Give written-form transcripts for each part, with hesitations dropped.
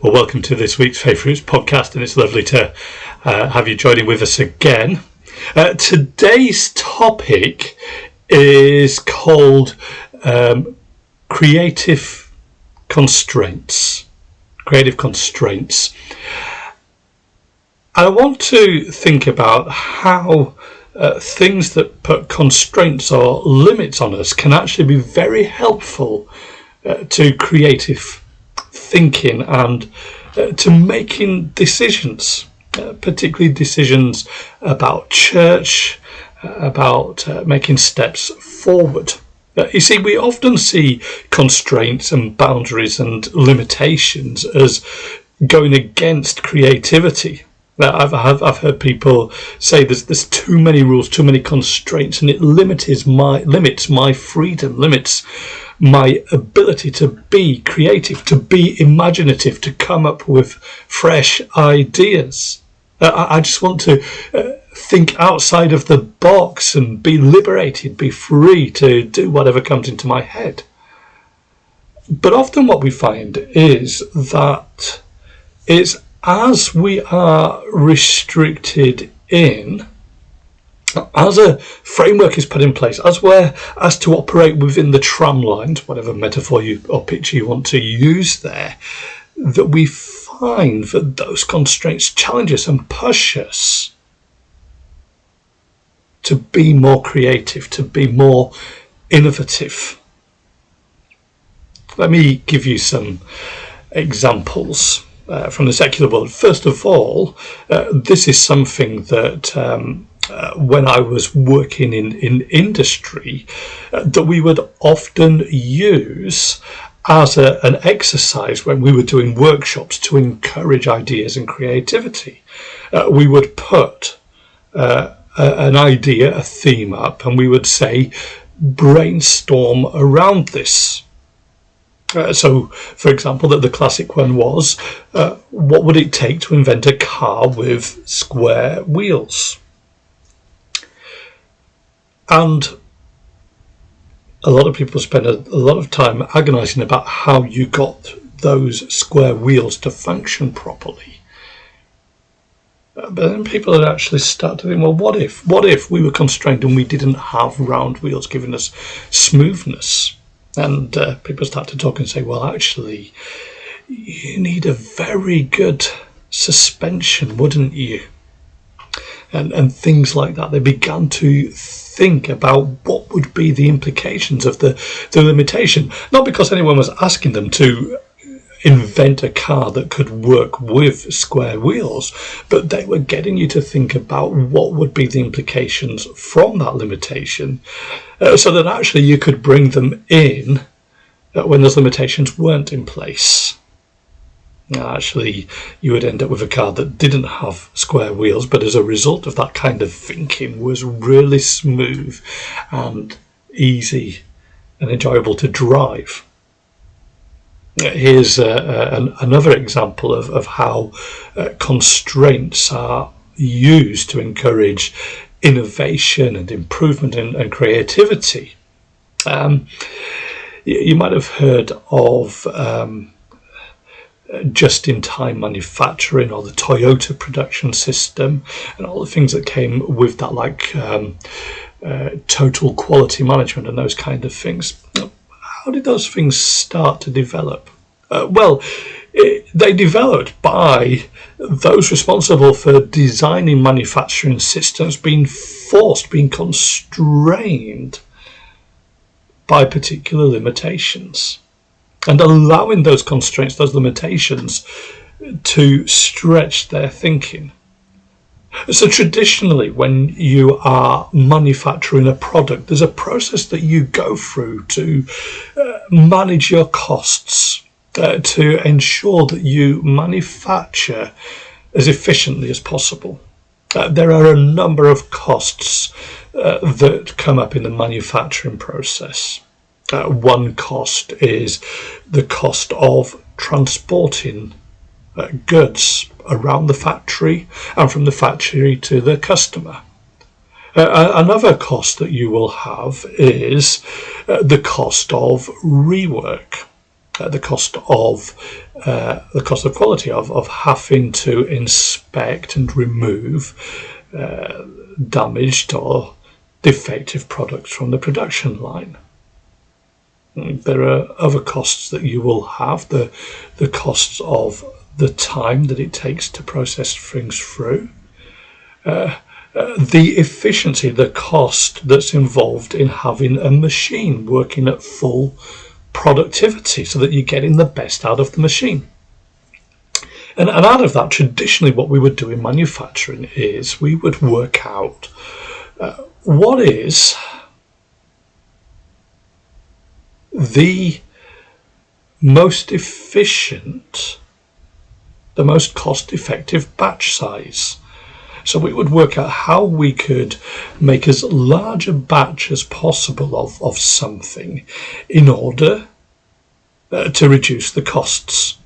Well, welcome to this week's Faith Roots podcast, and it's lovely to have you joining with us again. Today's topic is called creative constraints. Creative constraints. I want to think about how things that put constraints or limits on us can actually be very helpful to creative thinking and to making decisions, particularly decisions about church, about making steps forward. You see, we often see constraints and boundaries and limitations as going against creativity. I've heard people say there's too many rules, too many constraints, and it limits my freedom, limits my ability to be creative, to be imaginative, to come up with fresh ideas. I just want to think outside of the box and be liberated, be free to do whatever comes into my head. But often what we find is that it's as we are restricted in, as a framework is put in place, as we're asked to operate within the tram lines, whatever metaphor or picture you want to use there, that we find that those constraints challenge us and push us to be more creative, to be more innovative. Let me give you some examples from the secular world. First of all, this is something that when I was working in industry, that we would often use as an exercise when we were doing workshops to encourage ideas and creativity. We would put an idea, a theme up, and we would say, brainstorm around this. So, for example, that the classic one was, what would it take to invent a car with square wheels? And a lot of people spend a lot of time agonizing about how you got those square wheels to function properly. But then people would actually start to think, well, what if we were constrained and we didn't have round wheels giving us smoothness? And people start to talk and say, well, actually, you need a very good suspension, wouldn't you? And things like that. They began to think about what would be the implications of the limitation. Not because anyone was asking them to invent a car that could work with square wheels, but they were getting you to think about what would be the implications from that limitation, so that actually you could bring them in when those limitations weren't in place. Now, actually, you would end up with a car that didn't have square wheels, but as a result of that kind of thinking was really smooth and easy and enjoyable to drive. Here's another example of how constraints are used to encourage innovation and improvement and creativity. You might have heard of just-in-time manufacturing, or the Toyota production system, and all the things that came with that, like total quality management and those kind of things. How did those things start to develop? They developed by those responsible for designing manufacturing systems being constrained by particular limitations, and allowing those constraints, those limitations, to stretch their thinking. So traditionally, when you are manufacturing a product, there's a process that you go through to manage your costs, to ensure that you manufacture as efficiently as possible. There are a number of costs that come up in the manufacturing process. One cost is the cost of transporting goods around the factory and from the factory to the customer. Another cost that you will have is the cost of rework. the cost of quality of having to inspect and remove damaged or defective products from the production line. There are other costs that you will have, the costs of the time that it takes to process things through, the efficiency, the cost that's involved in having a machine working at full productivity so that you're getting the best out of the machine. And out of that, traditionally what we would do in manufacturing is we would work out what is the most efficient, the most cost-effective batch size. So we would work out how we could make as large a batch as possible of something in order to reduce the costs.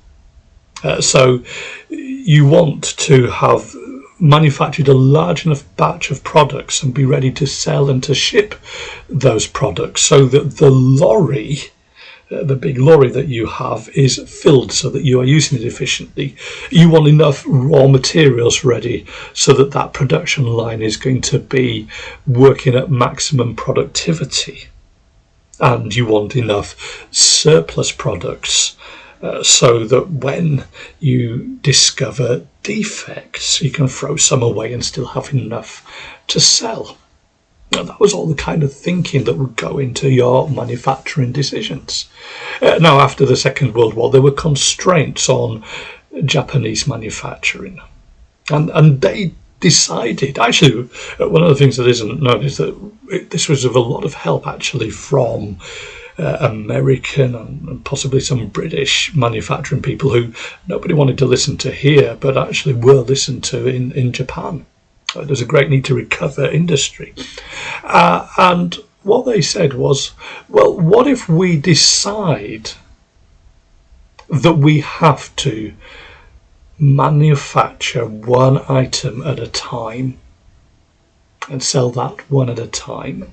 So you want to have manufactured a large enough batch of products and be ready to sell and to ship those products so that the lorry, the big lorry that you have, is filled so that you are using it efficiently. You want enough raw materials ready so that that production line is going to be working at maximum productivity. And you want enough surplus products so that when you discover defects, you can throw some away and still have enough to sell. And that was all the kind of thinking that would go into your manufacturing decisions. Now, after the Second World War, there were constraints on Japanese manufacturing. And they decided, actually, one of the things that isn't known is that this was of a lot of help, actually, from American and possibly some British manufacturing people who nobody wanted to listen to here, but actually were listened to in Japan. There's a great need to recover industry. And what they said was, well, what if we decide that we have to manufacture one item at a time and sell that one at a time?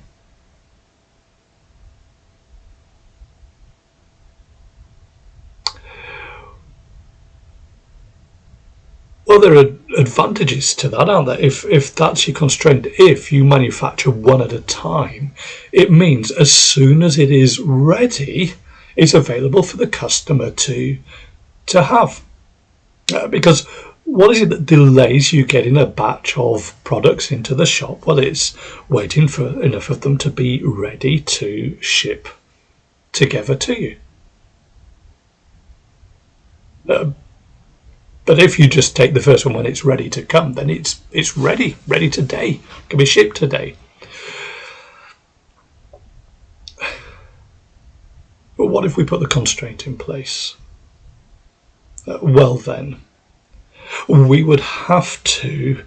Well, there are advantages to that, aren't there? If that's your constraint, if you manufacture one at a time, it means as soon as it is ready, it's available for the customer to have. Because what is it that delays you getting a batch of products into the shop? Well, it's waiting for enough of them to be ready to ship together to you. But if you just take the first one when it's ready to come, then it's ready today. It can be shipped today. But what if we put the constraint in place? Well then, we would have to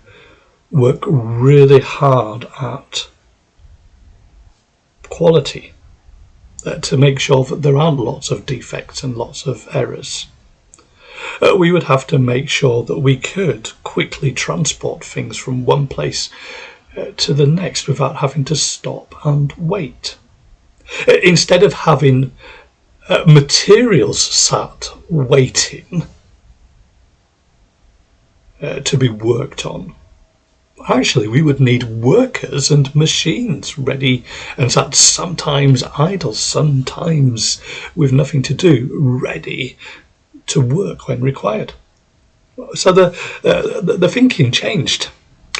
work really hard at quality to make sure that there aren't lots of defects and lots of errors. We would have to make sure that we could quickly transport things from one place to the next without having to stop and wait. Instead of having materials sat waiting to be worked on, actually we would need workers and machines ready and sat sometimes idle, sometimes with nothing to do, ready to work when required. So the thinking changed,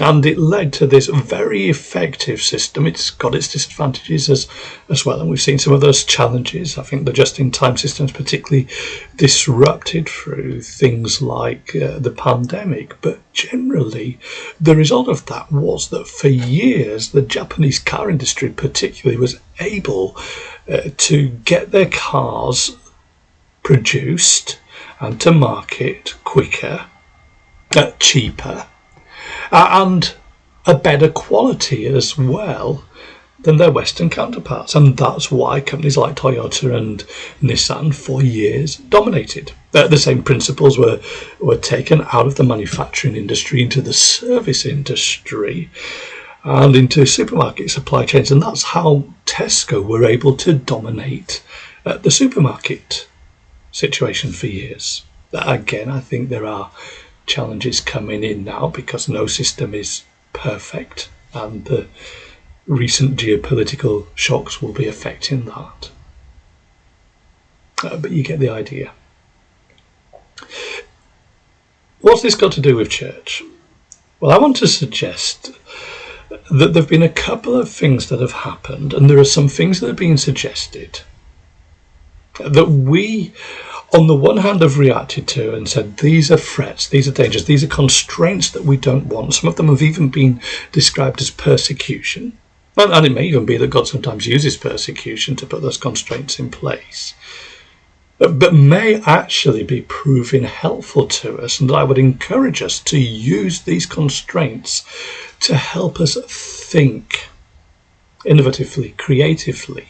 and it led to this very effective system. It's got its disadvantages as well, and we've seen some of those challenges. I think the just-in-time system is particularly disrupted through things like the pandemic, but generally the result of that was that for years the Japanese car industry particularly was able to get their cars produced and to market quicker, cheaper, and a better quality as well than their Western counterparts. And that's why companies like Toyota and Nissan for years dominated. The same principles were taken out of the manufacturing industry into the service industry and into supermarket supply chains. And that's how Tesco were able to dominate the supermarket situation for years. Again, I think there are challenges coming in now because no system is perfect, and the recent geopolitical shocks will be affecting that. But you get the idea. What's this got to do with church? Well, I want to suggest that there have been a couple of things that have happened, and there are some things that are being suggested that we, on the one hand, have reacted to and said, these are threats, these are dangers, these are constraints that we don't want. Some of them have even been described as persecution. And it may even be that God sometimes uses persecution to put those constraints in place, but may actually be proving helpful to us. And I would encourage us to use these constraints to help us think innovatively, creatively,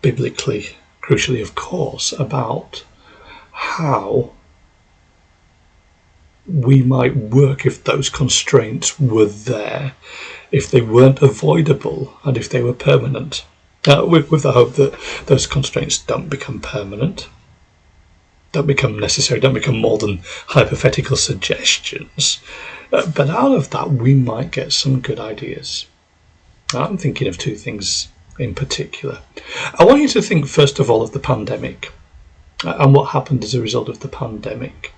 biblically, crucially, of course, about how we might work if those constraints were there, if they weren't avoidable, and if they were permanent. With the hope that those constraints don't become permanent, don't become necessary, don't become more than hypothetical suggestions. But out of that, we might get some good ideas. I'm thinking of two things in particular. I want you to think, first of all, of the pandemic and what happened as a result of the pandemic.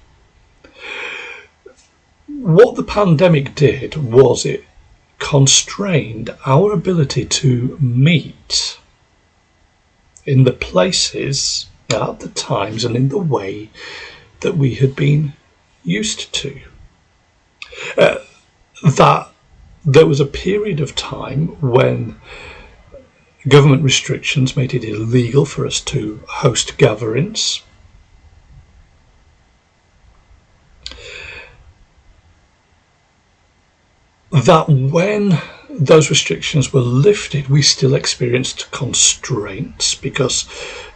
What the pandemic did was it constrained our ability to meet in the places, at the times, and in the way that we had been used to. That there was a period of time when government restrictions made it illegal for us to host gatherings. That when those restrictions were lifted, we still experienced constraints because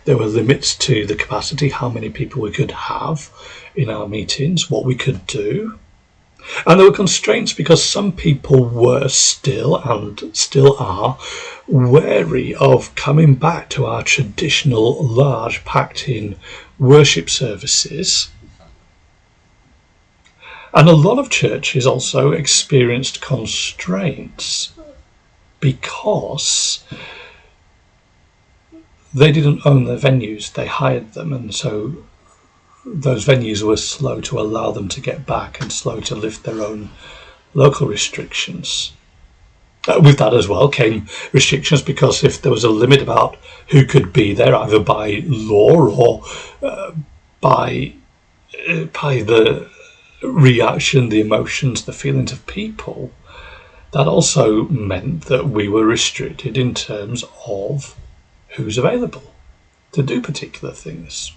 there were limits to the capacity, how many people we could have in our meetings, what we could do. And there were constraints because some people were still, and still are, wary of coming back to our traditional large packed-in worship services. And a lot of churches also experienced constraints because they didn't own their venues, they hired them, and so those venues were slow to allow them to get back and slow to lift their own local restrictions. With that as well came restrictions because if there was a limit about who could be there, either by law or by the reaction, the emotions, the feelings of people, that also meant that we were restricted in terms of who's available to do particular things.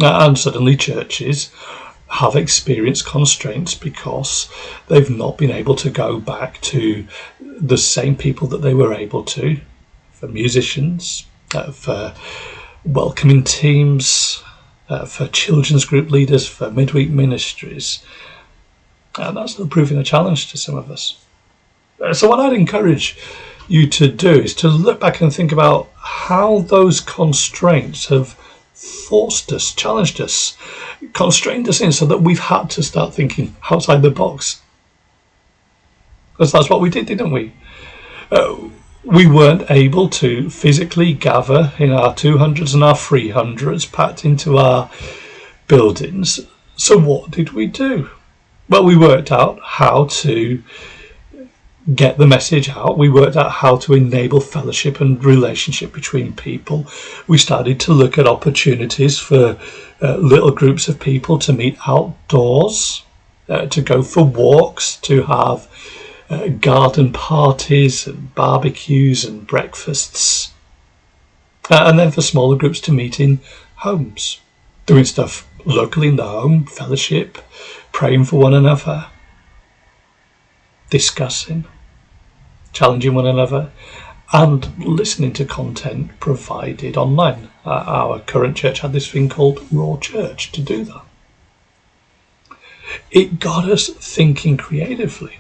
And suddenly churches have experienced constraints because they've not been able to go back to the same people that they were able to, for musicians, for welcoming teams, for children's group leaders, for midweek ministries. And that's still proving a challenge to some of us. So what I'd encourage you to do is to look back and think about how those constraints have forced us, challenged us, constrained us in so that we've had to start thinking outside the box. Because that's what we did, didn't we? We weren't able to physically gather in our 200s and our 300s packed into our buildings. So what did we do? Well, we worked out how to get the message out. We worked out how to enable fellowship and relationship between people. We started to look at opportunities for little groups of people to meet outdoors, to go for walks, to have garden parties and barbecues and breakfasts, and then for smaller groups to meet in homes, doing stuff locally in the home, fellowship, praying for one another, discussing, challenging one another, and listening to content provided online. Our current church had this thing called Raw Church to do that. It got us thinking creatively.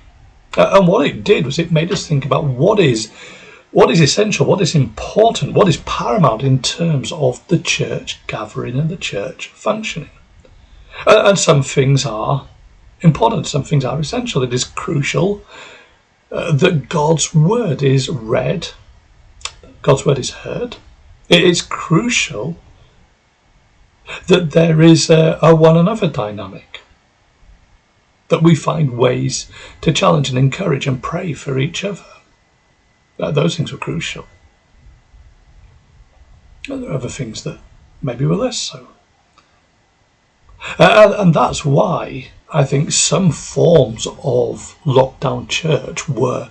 And what it did was it made us think about what is what is essential, what is important, what is paramount in terms of the church gathering and the church functioning. And some things are important, some things are essential. It is crucial that God's word is read, God's word is heard. It is crucial that there is a one another dynamic, that we find ways to challenge and encourage and pray for each other. Those things were crucial. And there are other things that maybe were less so. And that's why I think some forms of lockdown church were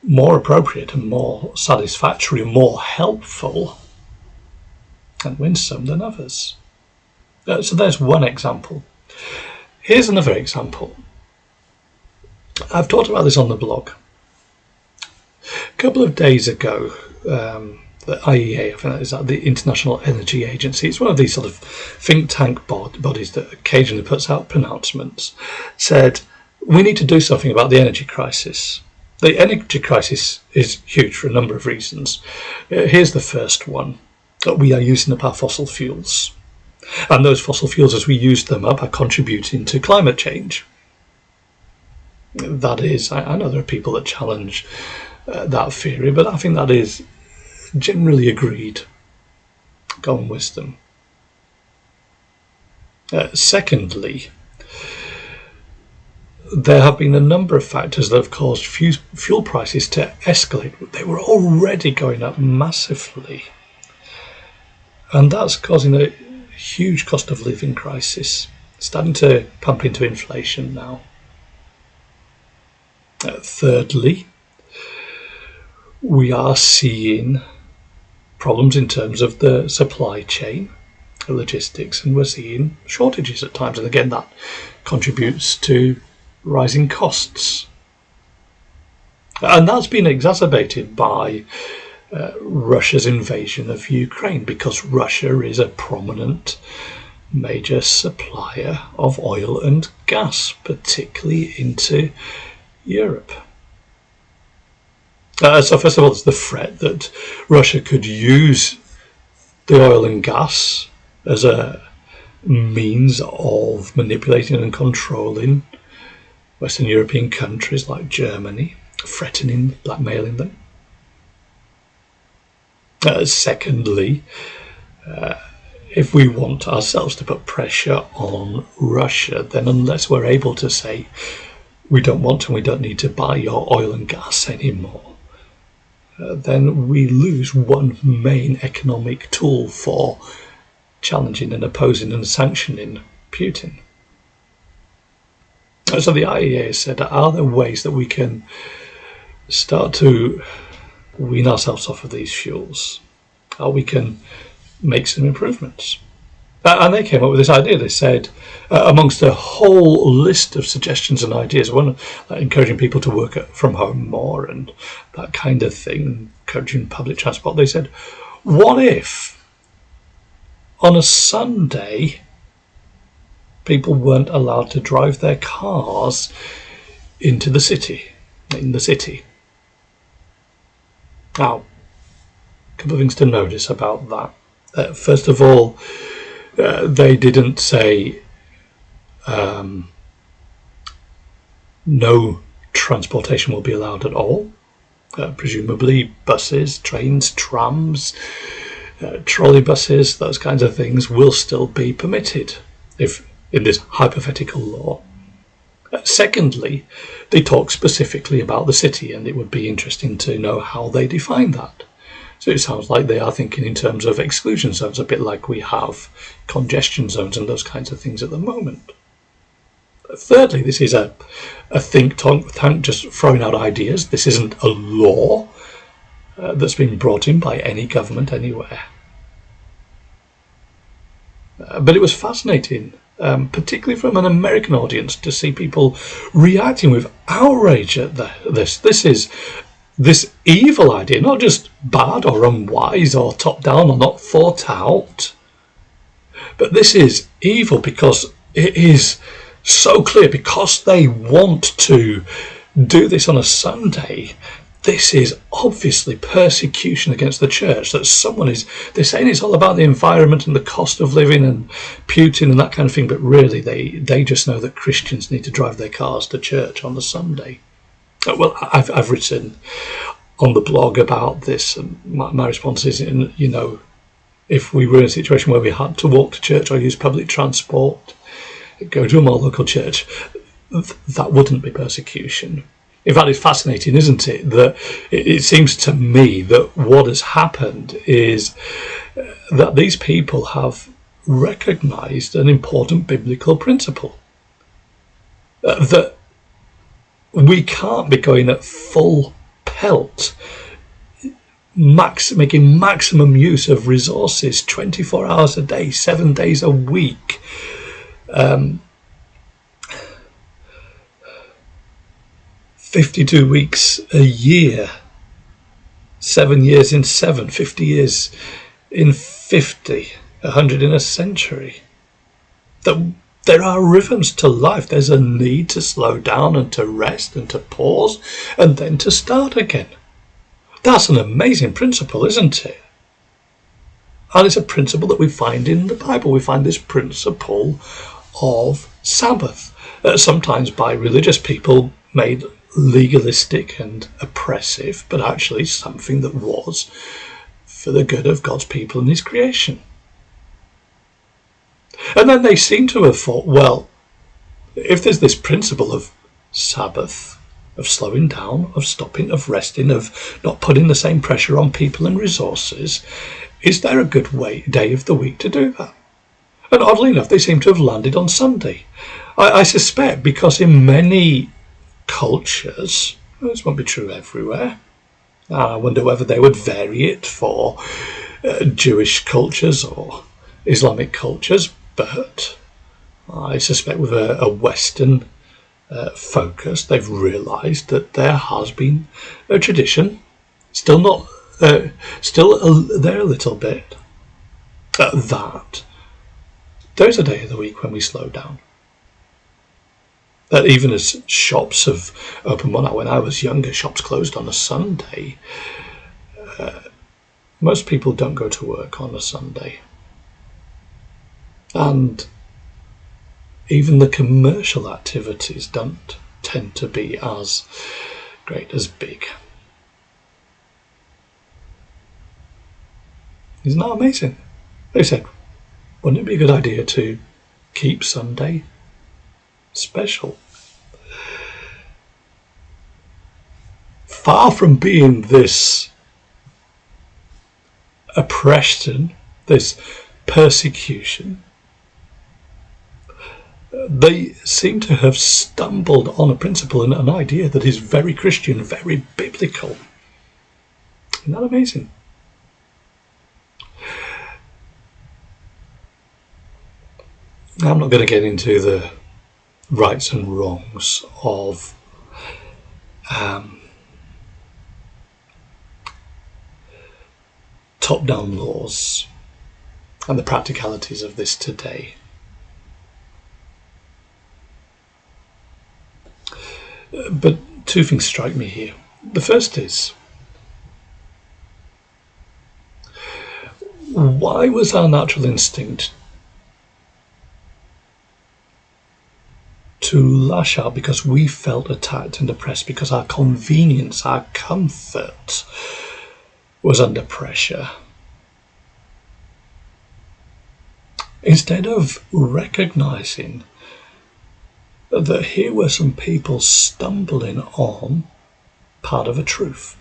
more appropriate and more satisfactory and more helpful and winsome than others. So there's one example. Here's another example. I've talked about this on the blog. A couple of days ago, the IEA, I think that is the International Energy Agency, it's one of these sort of think tank bodies that occasionally puts out pronouncements, said we need to do something about the energy crisis. The energy crisis is huge for a number of reasons. Here's the first one, that we are using up our fossil fuels. And those fossil fuels, as we use them up, are contributing to climate change. That is, I know there are people that challenge that theory, but I think that is generally agreed common wisdom. Secondly, there have been a number of factors that have caused fuel prices to escalate. They were already going up massively, and that's causing a huge cost of living crisis, starting to pump into inflation now. Thirdly, we are seeing problems in terms of the supply chain, the logistics, and we're seeing shortages at times, and again that contributes to rising costs. And that's been exacerbated by Russia's invasion of Ukraine, because Russia is a prominent major supplier of oil and gas, particularly into Europe. So first of all, there's the threat that Russia could use the oil and gas as a means of manipulating and controlling Western European countries like Germany, threatening, blackmailing them. Secondly, if we want ourselves to put pressure on Russia, then unless we're able to say we don't want and we don't need to buy your oil and gas anymore, then we lose one main economic tool for challenging and opposing and sanctioning Putin. So the IEA has said, are there ways that we can start to wean ourselves off of these fuels? Or we can make some improvements? And they came up with this idea. They said, amongst a whole list of suggestions and ideas, one like encouraging people to work from home more and that kind of thing, encouraging public transport, they said, what if on a Sunday people weren't allowed to drive their cars in the city? Now, a couple of things to notice about that. First of all, they didn't say no transportation will be allowed at all. Presumably buses, trains, trams, trolley buses, those kinds of things will still be permitted if in this hypothetical law. Secondly, they talk specifically about the city, and it would be interesting to know how they define that. So it sounds like they are thinking in terms of exclusion zones, a bit like we have congestion zones and those kinds of things at the moment. Thirdly, this is a think tank just throwing out ideas. This isn't a law that's been brought in by any government anywhere. But it was fascinating, particularly from an American audience, to see people reacting with outrage at this. This evil idea, not just bad or unwise or top down or not thought out, but this is evil because it is so clear, because they want to do this on a Sunday. this is obviously persecution against the church, that they're saying it's all about the environment and the cost of living and Putin and that kind of thing, but really they just know that Christians need to drive their cars to church on the Sunday. Well, I've written on the blog about this, and my response is, if we were in a situation where we had to walk to church or use public transport, go to a more local church, that wouldn't be persecution. In fact, it's fascinating, isn't it, that it seems to me that what has happened is that these people have recognised an important biblical principle, that we can't be going at full pelt, making maximum use of resources 24 hours a day, 7 days a week, 52 weeks a year, 7 years in 7, 50 years in 50, 100 in a century. That there are rhythms to life. There's a need to slow down and to rest and to pause and then to start again. That's an amazing principle, isn't it? And it's a principle that we find in the Bible. We find this principle of Sabbath, sometimes by religious people made legalistic and oppressive, but actually something that was for the good of God's people and his creation. And then they seem to have thought, well, if there's this principle of Sabbath, of slowing down, of stopping, of resting, of not putting the same pressure on people and resources, is there a good day of the week to do that? And oddly enough, they seem to have landed on Sunday. I suspect because in many cultures, this won't be true everywhere, I wonder whether they would vary it for Jewish cultures or Islamic cultures, but I suspect with a Western focus, they've realised that there has been a tradition, still there a little bit, that there's a day of the week when we slow down. That even as shops have opened, when I was younger, shops closed on a Sunday. Most people don't go to work on a Sunday. And even the commercial activities don't tend to be as great, as big. Isn't that amazing? They said, wouldn't it be a good idea to keep Sunday special? Far from being this oppression, this persecution, they seem to have stumbled on a principle and an idea that is very Christian, very biblical. Isn't that amazing? I'm not going to get into the rights and wrongs of top-down laws and the practicalities of this today. But two things strike me here. The first is, why was our natural instinct to lash out because we felt attacked and oppressed, because our convenience, our comfort was under pressure? Instead of recognising that here were some people stumbling on part of a truth,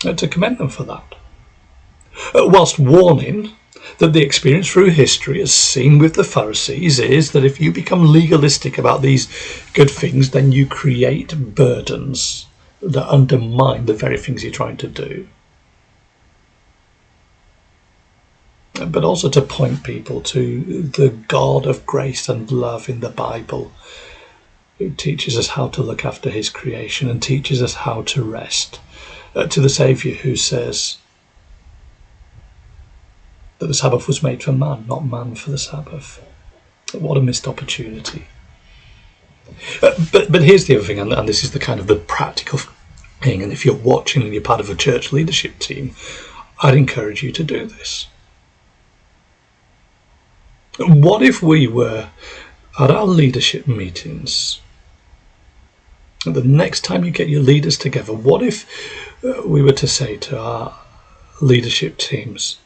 to commend them for that, whilst warning that the experience through history, as seen with the Pharisees, is that if you become legalistic about these good things, then you create burdens that undermine the very things you're trying to do. But also to point people to the God of grace and love in the Bible, who teaches us how to look after his creation and teaches us how to rest, to the Saviour who says that the Sabbath was made for man, not man for the Sabbath. What a missed opportunity. But here's the other thing, and this is the kind of the practical thing, and if you're watching and you're part of a church leadership team, I'd encourage you to do this. What if we were at our leadership meetings, the next time you get your leaders together, what if we were to say to our leadership teams,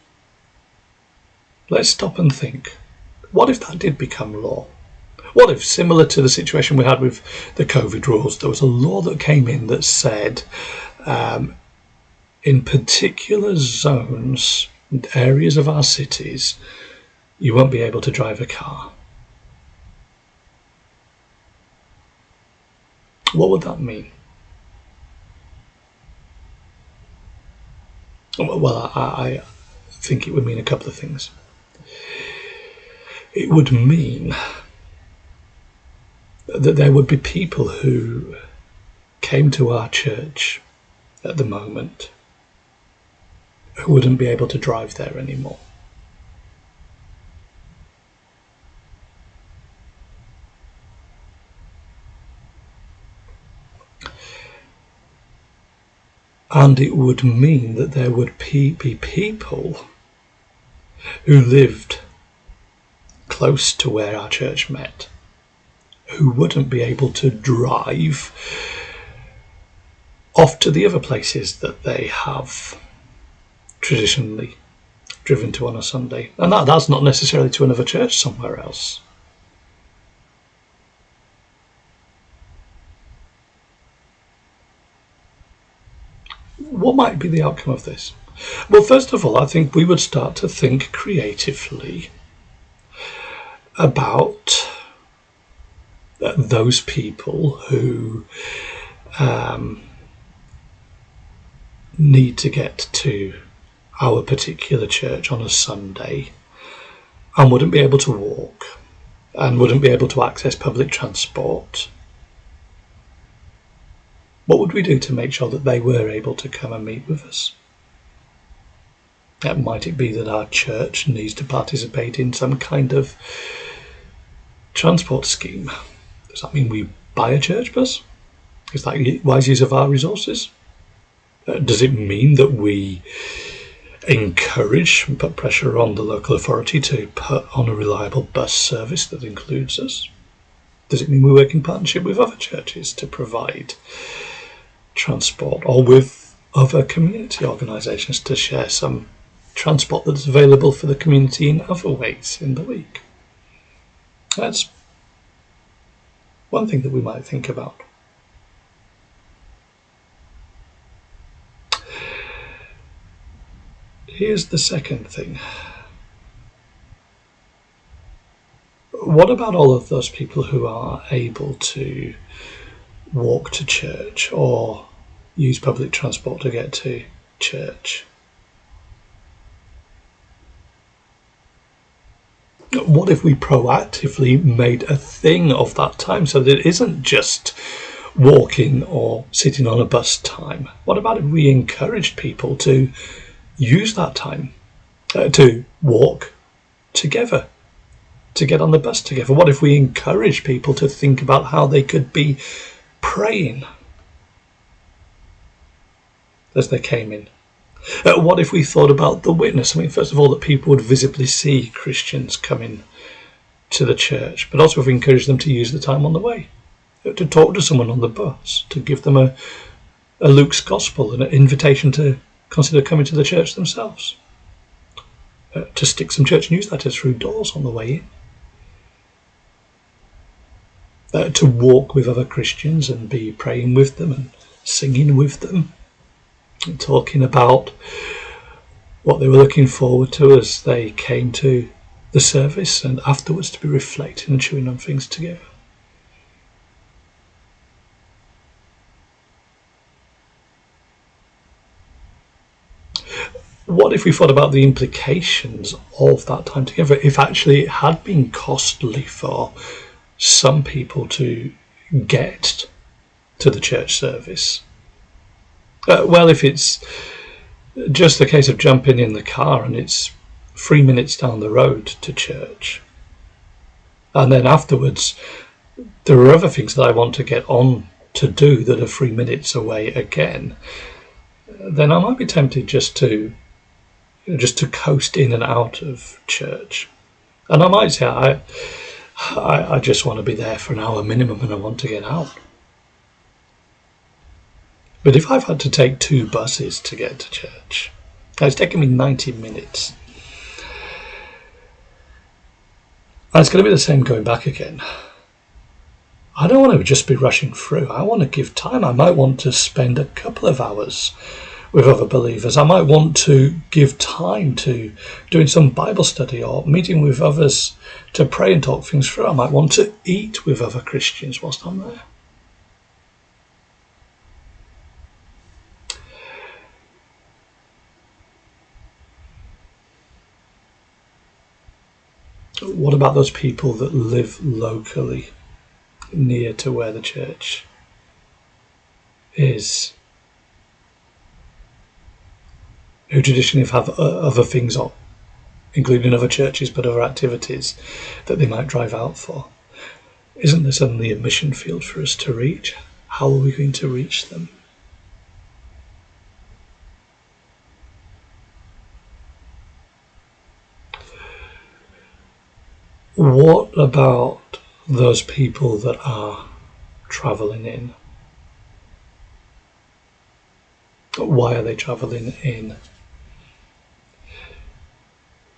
let's stop and think, what if that did become law? What if, similar to the situation we had with the COVID rules, there was a law that came in that said in particular zones and areas of our cities, you won't be able to drive a car. What would that mean? Well, I think it would mean a couple of things. It would mean that there would be people who came to our church at the moment who wouldn't be able to drive there anymore. And it would mean that there would be people who lived close to where our church met, who wouldn't be able to drive off to the other places that they have traditionally driven to on a Sunday. And that's not necessarily to another church somewhere else. What might be the outcome of this? Well, first of all, I think we would start to think creatively about those people who need to get to our particular church on a Sunday and wouldn't be able to walk and wouldn't be able to access public transport. What would we do to make sure that they were able to come and meet with us? Might it be that our church needs to participate in some kind of transport scheme? Does that mean we buy a church bus? Is that wise use of our resources? Does it mean that we encourage and put pressure on the local authority to put on a reliable bus service that includes us? Does it mean we work in partnership with other churches to provide transport, or with other community organisations to share some transport that's available for the community in other ways in the week? That's one thing that we might think about. Here's the second thing. What about all of those people who are able to walk to church or use public transport to get to church? What if we proactively made a thing of that time so that it isn't just walking or sitting on a bus time? What about if we encouraged people to use that time to walk together, to get on the bus together? What if we encourage people to think about how they could be praying as they came in? What if we thought about the witness? I mean, first of all, that people would visibly see Christians coming to the church, but also if we encourage them to use the time on the way, to talk to someone on the bus, to give them a Luke's Gospel and an invitation to consider coming to the church themselves, to stick some church newsletters through doors on the way in, to walk with other Christians and be praying with them and singing with them, and talking about what they were looking forward to as they came to the service, and afterwards to be reflecting and chewing on things together. What if we thought about the implications of that time together, if actually it had been costly for some people to get to the church service? Well, if it's just a case of jumping in the car and it's 3 minutes down the road to church, and then afterwards there are other things that I want to get on to do that are 3 minutes away again, then I might be tempted just to coast in and out of church. And I might say I just want to be there for an hour minimum and I want to get out. But if I've had to take 2 buses to get to church, it's taken me 90 minutes. And it's going to be the same going back again. I don't want to just be rushing through. I want to give time. I might want to spend a couple of hours with other believers. I might want to give time to doing some Bible study or meeting with others to pray and talk things through. I might want to eat with other Christians whilst I'm there. What about those people that live locally near to where the church is, who traditionally have other things on, including other churches but other activities that they might drive out for? Isn't there suddenly a mission field for us to reach? How are we going to reach them? What about those people that are travelling in? Why are they travelling in?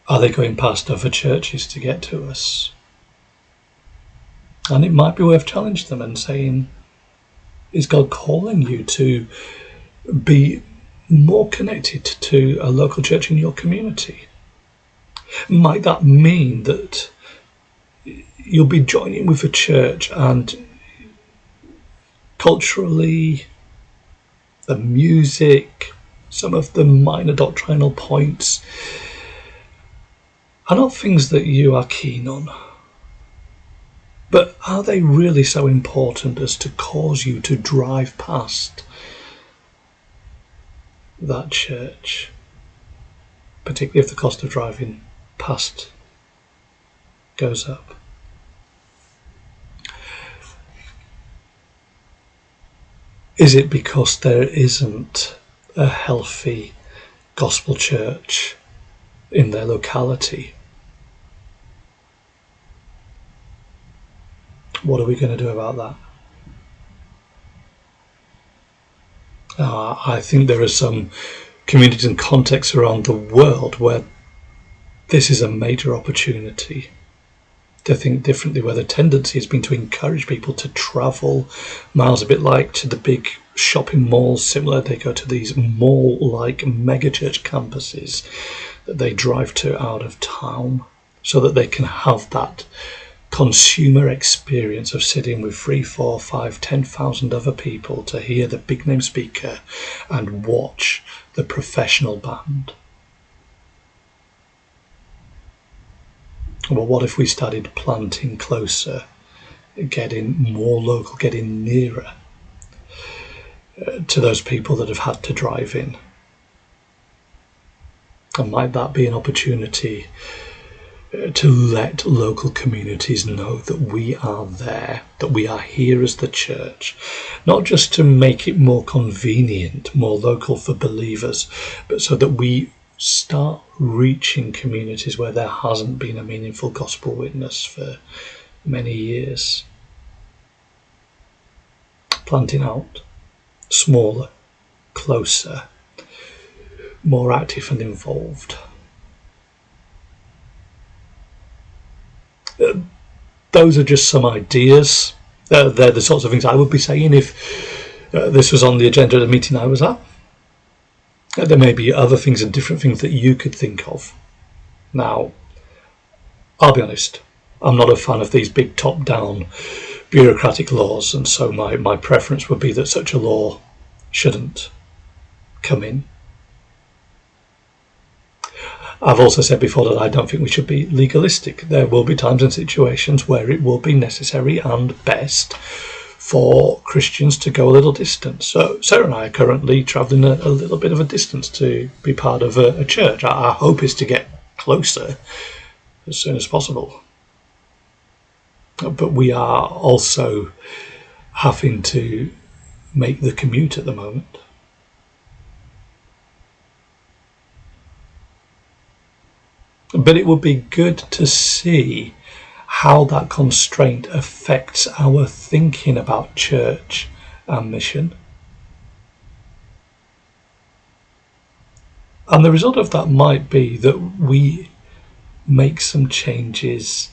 Are they going past other churches to get to us? And it might be worth challenging them and saying, is God calling you to be more connected to a local church in your community? Might that mean that you'll be joining with a church and culturally, the music, some of the minor doctrinal points are not things that you are keen on, but are they really so important as to cause you to drive past that church, particularly if the cost of driving past goes up? Is it because there isn't a healthy gospel church in their locality? What are we going to do about that? I think there are some communities and contexts around the world where this is a major opportunity to think differently, where the tendency has been to encourage people to travel miles, a bit like to the big shopping malls. Similar, they go to these mall-like megachurch campuses that they drive to out of town so that they can have that consumer experience of sitting with 3, 4, 5, 10,000 other people to hear the big name speaker and watch the professional band. Well, what if we started planting closer, getting more local, getting nearer to those people that have had to drive in? And might that be an opportunity to let local communities know that we are there, that we are here as the church, not just to make it more convenient, more local for believers, but so that we start reaching communities where there hasn't been a meaningful gospel witness for many years. Planting out smaller, closer, more active and involved. Those are just some ideas. They're the sorts of things I would be saying if this was on the agenda of the meeting I was at. There may be other things and different things that you could think of. Now, I'll be honest, I'm not a fan of these big top-down bureaucratic laws, and so my preference would be that such a law shouldn't come in. I've also said before that I don't think we should be legalistic. There will be times and situations where it will be necessary and best for Christians to go a little distance. So Sarah and I are currently travelling a little bit of a distance to be part of a church. Our hope is to get closer as soon as possible. but we are also having to make the commute at the moment. But it would be good to see how that constraint affects our thinking about church and mission. And the result of that might be that we make some changes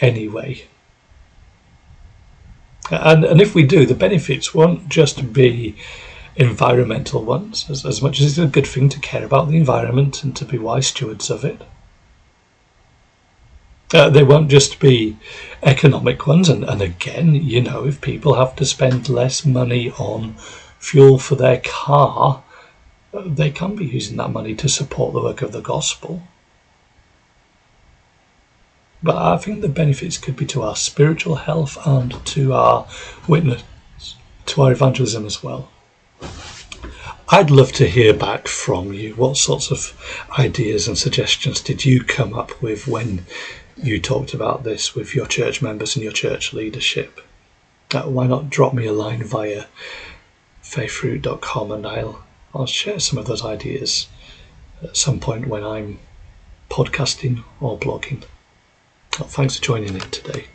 anyway. And if we do, the benefits won't just be environmental ones, as much as it's a good thing to care about the environment and to be wise stewards of it. They won't just be economic ones, and again, if people have to spend less money on fuel for their car, they can be using that money to support the work of the gospel. But I think the benefits could be to our spiritual health and to our witness, to our evangelism as well. I'd love to hear back from you. What sorts of ideas and suggestions did you come up with when you talked about this with your church members and your church leadership? Why not drop me a line via faithroot.com, and I'll share some of those ideas at some point when I'm podcasting or blogging. Thanks for joining in today.